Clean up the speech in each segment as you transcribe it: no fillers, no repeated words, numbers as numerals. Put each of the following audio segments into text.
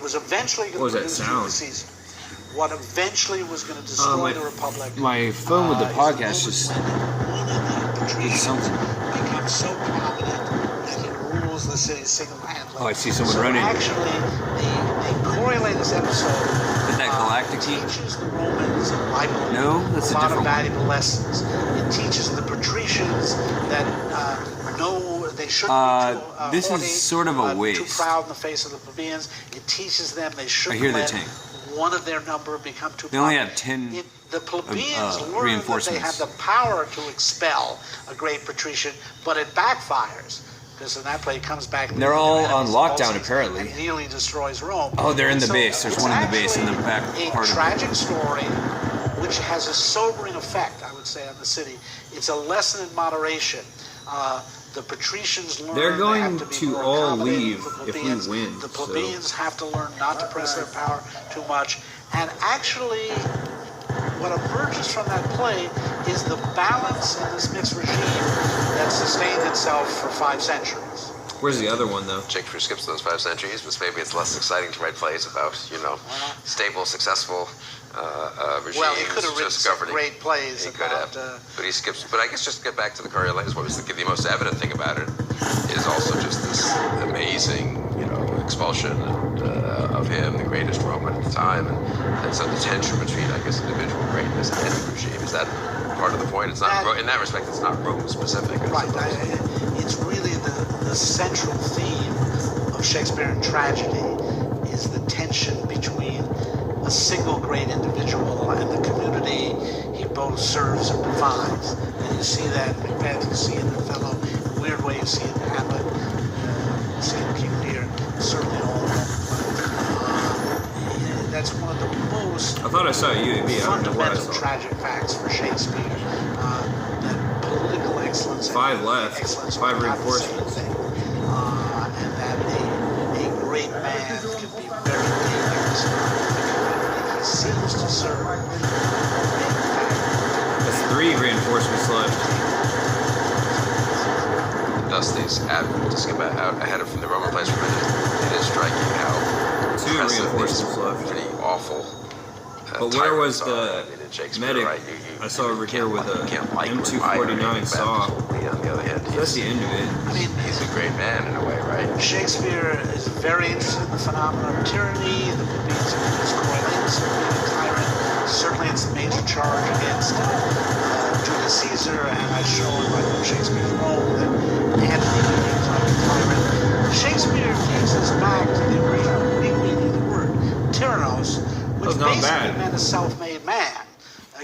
was eventually going to produce Julius Caesar, what eventually was going to destroy the Republic. My phone with the podcast just did something. Becomes so prominent that he rules the city single-handedly. Oh, I see someone running. Actually, the Coriolanus episode Is that Galactic teaches the Romans, I believe, No, that's a lot different of valuable lessons. It teaches the patricians that they shouldn't be too this horny, is sort of a waste. too proud in the face of the plebeians. It teaches them they shouldn't I hear the let tank. one of their number become too They only prominent. have 10 The plebeians learn that they reinforcements. have the power to expel a great patrician, but it backfires. Because in that play, it comes back. They're all on lockdown, apparently. And nearly destroys Rome. Oh, they're in the So base. There's it's one in the base in the back actually part a of it. tragic story, which has a sobering effect, I would say, on the city. It's a lesson in moderation. The patricians learn They're going they have to be to more all accommodating leave to the if we plebeians. win, The so- plebeians have to learn not to press their power too much. And actually, what emerges from that play is the balance in this mixed regime that sustained itself for 5 centuries. Where's the other one, though? Shakespeare skips those 5 centuries, but maybe it's less exciting to write plays about, stable, successful regimes. Well, he could have written just some governing. great plays He could about... have, but he skips. But I guess just to get back to the Coriolanus, what was the most evident thing about it is also just this amazing, expulsion of him, the greatest Roman at the time, and so the tension between, I guess, individual greatness and any regime. Is that part of the point? It's not in that respect. It's not Rome specific. Right. It's really the central theme of Shakespearean tragedy is the tension between a single great individual and the community he both serves and provides. And you see that in Macbeth, you see it in Othello, in a weird way you see it in Hamlet, you see it in King Lear, certainly in all of them. That's one of the most I thought I saw UAV. I don't know what I fundamental saw. tragic facts for Shakespeare. That political excellence. 5 left. Excellence 5 are not the reinforcements. same thing. And that a great man can be very dangerous to the community he seems to serve. That's 3 reinforcements left. Thus, to skip out ahead of from the Roman plays for a minute, it is striking how 2 reinforcements left. pretty awful. But where was tyrants are, the in Shakespeare, medic? right? I saw over here with a you can't like M249 saw. On the other hand, That's the end of it. I mean, he's a great man in a way, right? Shakespeare is very interested in the phenomenon of tyranny, the plebeians against Coriolanus, being a tyrant. Certainly it's the major charge against Julius Caesar, and I show in my book Shakespeare's Rome that Antony becomes like a tyrant. Shakespeare takes us back to the original Greek meaning of the word, tyrannos, which basically meant a self-made man.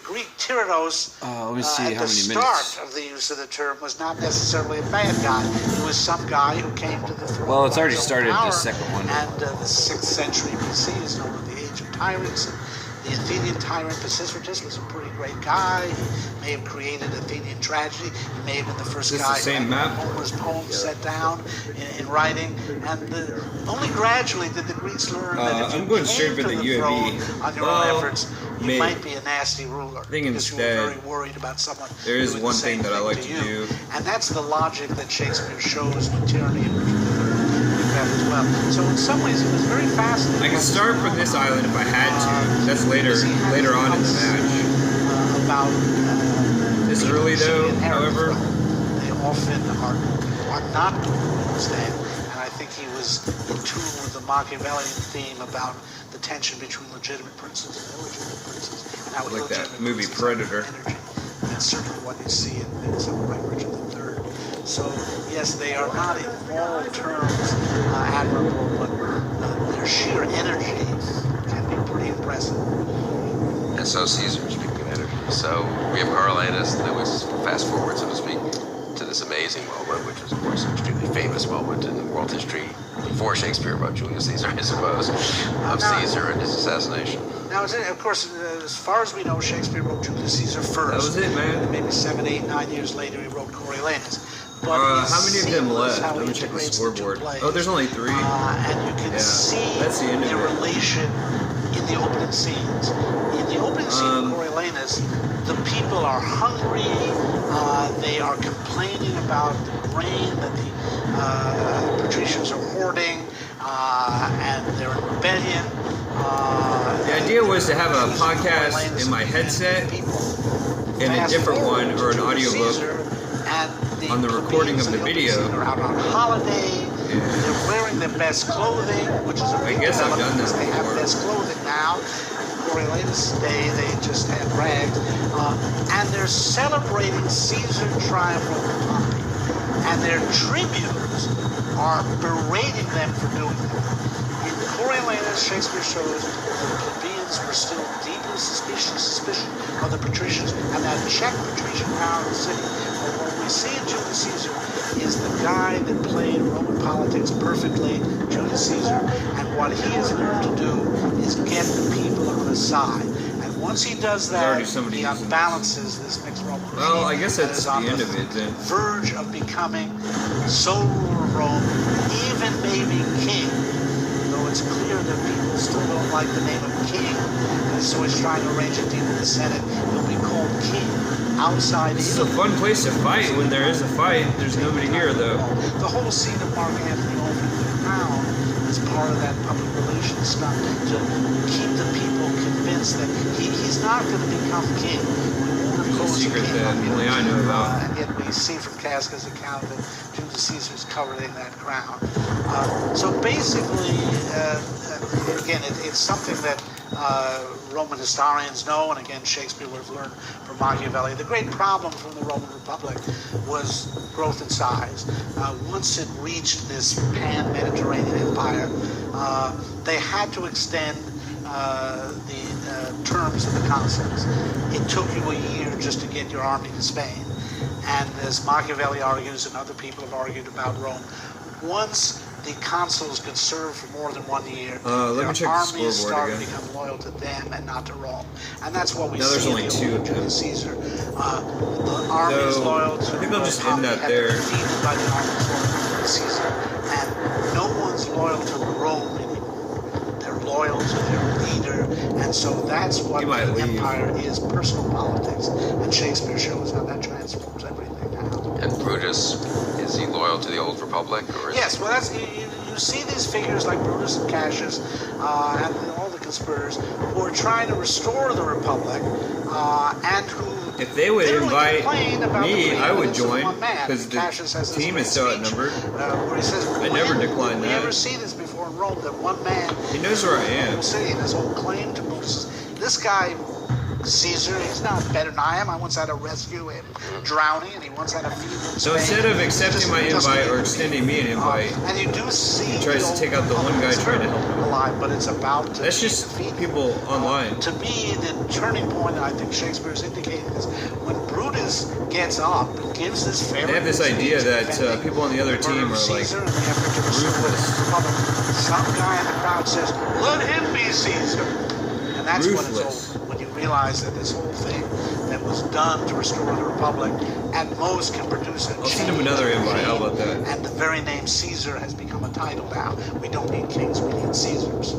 Greek tyrannos let me see at how the many start minutes. of the use of the term was not necessarily a bad guy. He was some guy who came to the throne. Well, it's already by his own started, the power, second one. And the 6th century BC is known as the Age of Tyrants. And the Athenian tyrant Pisistratus was a pretty great guy. He may have created Athenian tragedy. He may have been the first Is this guy the same who map? had Homer's poems set down in writing. And only gradually did the Greeks learn that if you I'm going came straight for to the the UAV. throne on your own efforts, you maybe. might be a nasty ruler. I think because instead, you were very worried about someone there is doing one the same thing that I like to to you. do. And that's the logic that Shakespeare shows with tyranny and Macbeth as well. So in some ways it was very fascinating. I could start from this island if I had to. That's later on in the match. About This early though, inherit however, from. They often are not good rules then. And I think he was in tune with the Machiavellian theme about the tension between legitimate princes and illegitimate princes. And how like that illegitimate movie princes have Predator. energy. And that's certainly what you see in someone like Richard III. So, yes, they are not in moral terms admirable, but their sheer energy can be pretty impressive. And so Caesar, speaking of energy, so we have Coriolanus, and then we fast forward, so to speak, to this amazing moment, which was, of course, an extremely famous moment in world history before Shakespeare wrote Julius Caesar, I suppose, of Caesar and his assassination. Now, of course, as far as we know, Shakespeare wrote Julius Caesar first. That was it, man. And maybe 7, 8, 9 years later, he wrote Coriolanus. But how many of them left? how Let he me check the integrates scoreboard. two plays. Oh, there's only 3. And you can Yeah, see that's the end of their it. relation in the opening scenes. In the opening scene of Coriolanus, the people are hungry. They are complaining about the grain that the patricians are hoarding. and they're in rebellion. The idea was to have a podcast in my headset and a different one or an audiobook on the recording of the video. They're out on holiday. Yeah. They're wearing their best clothing, which is a I big guess I've development done that because they have before. best clothing now. Coriolanus' day, they just had rags. And they're celebrating Caesar triumphant Pompey. And their tribunes are berating them for doing that. In Coriolanus, Shakespeare shows that the plebeians were still deeply suspicious of the patricians and that checked patrician power in the city. But what we see in Julius Caesar is the guy that played Roman politics perfectly, Julius Caesar, and what he has learned to do is get the people on his side. And once he does that, already somebody he using unbalances this mixed Roman regime. Well, I guess that that's is the on end of it then. verge of becoming sole ruler of Rome, even maybe king. Though it's clear that people still don't like the name of king, and so he's trying to arrange a deal with the Senate. He'll be called king outside This is a fun place to fight when there is a fight. There's nobody here though. The whole scene of Mark Antony opening the crown is part of that public relations stuff to keep the people convinced that he's not going to become king. There's a secret that only I know about. And yet we see from Casca's account that Julius Caesar's covering that crown. So basically, again, it's something that Roman historians know, and again, Shakespeare would have learned from Machiavelli. The great problem from the Roman Republic was growth in size. Once it reached this pan-Mediterranean empire, they had to extend the terms of the consuls. It took you a year just to get your army to Spain. And as Machiavelli argues, and other people have argued about Rome, once the consuls could serve for more than 1 year, let me check the their armies scoreboard started to again. become loyal to them and not to Rome. And that's what we Now there's see only in the two old of them. Julius Caesar. The army is So, loyal to I think I'll just end Pompey, that had been there. defeated by the armies loyal to Julius Caesar, and no one's loyal to Rome anymore. They're loyal to their leader, and so that's what You might the leave. empire is, personal politics. And Shakespeare shows how that transforms everything now. And Brutus, is he loyal to the old republic, or is Yes, well, that's you see these figures like Brutus and Cassius and all the conspirators who are trying to restore the republic and who If they would bitterly invite complain about me, the I would preeminence of join, one man. 'cause the Cassius has this team great is so speech, outnumbered. where he says, I never "When decline we that. ever see this before in Rome, that one man He knows where I am. whole city and his whole claim to Brutus. This guy, Caesar, he's not better than I am. I once had to rescue him drowning, and he once had to feed him. So instead of accepting my invite or extending me an invite, and you do see he tries to take out the one guy trying to help him. alive, but it's about to that's be just defeated. people online. To me, the turning point that I think Shakespeare's indicating is when Brutus gets up and gives this fair. They have this idea that defending people on the other the murder team of are like Caesar and the effort to restore the ruthless. Republic. Some guy in the crowd says, "Let him be Caesar," and that's when it's Ruthless. over. When you realize that this whole thing that was done to restore the Republic at most can produce a I'll send him change another of invite. How regime. about that? And the very name Caesar has become a title now. We don't need kings, we need Caesars.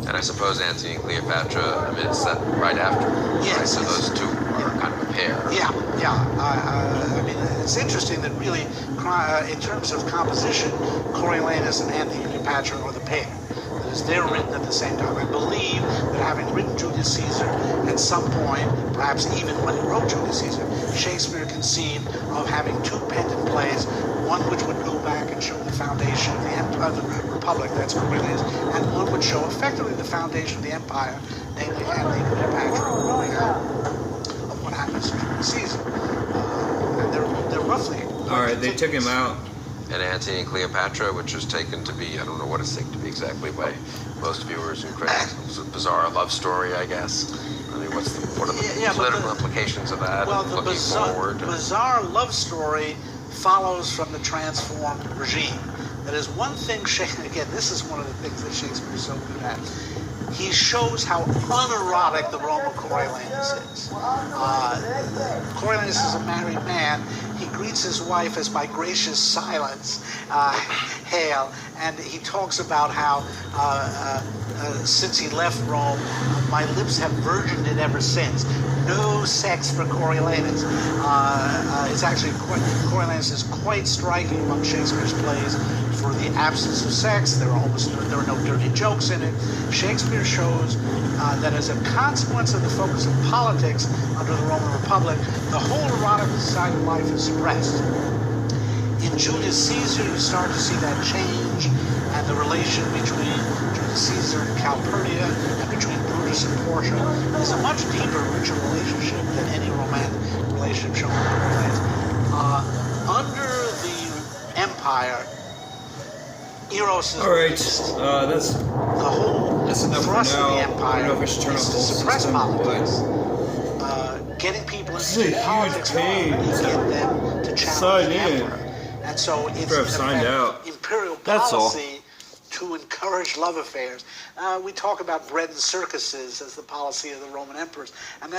And I suppose Antony and Cleopatra admits that right after. Yes. Right? So those two are kind of a pair. Yeah. I mean, it's interesting that really, in terms of composition, Coriolanus and Antony and Cleopatra are the pair. That is, they're written at the same time. I believe that having written Julius Caesar, at some point, perhaps even when he wrote Julius Caesar, Shakespeare conceived of having two pendant plays, one which would go back and show the foundation of the Republic, that's Coriolanus, and one would show effectively the foundation of the empire, namely Antony and Cleopatra growing out of what happens to Julius Caesar. And they're roughly. All right, they took him out. And Antony and Cleopatra, which was taken to be, I don't know what it's taken to be exactly by most viewers and critics. It was a bizarre love story, I guess. I mean, what are the Yeah, but political implications of that? Well, the looking forward. bizarre love story follows from the transformed regime. That is one thing, again, this is one of the things that Shakespeare is so good at. He shows how unerotic the Roman Coriolanus is. Coriolanus is a married man. He greets his wife as "my gracious silence, hail," and he talks about how since he left Rome, my lips have virgined it ever since. No sex for Coriolanus. It's actually Coriolanus is quite striking among Shakespeare's plays for the absence of sex. There are no dirty jokes in it. Shakespeare shows that as a consequence of the focus of politics under the Roman Republic, the whole erotic side of life is suppressed. In Julius Caesar, you start to see that change, and the relation between Julius Caesar and Calpurnia, and between Brutus and Portia, is a much deeper, richer relationship than any romantic relationship shown in the romance. Under the Empire, Eros is All right, the whole that's enough for thrust now. of the I Empire don't know if I should turn is off to the whole suppress system, politics. but Getting people This is a into huge politics page. and get them to challenge Sign the in. emperor. And so it's Better have in signed effect out. imperial That's all. policy to encourage love affairs. We talk about bread and circuses as the policy of the Roman emperors, and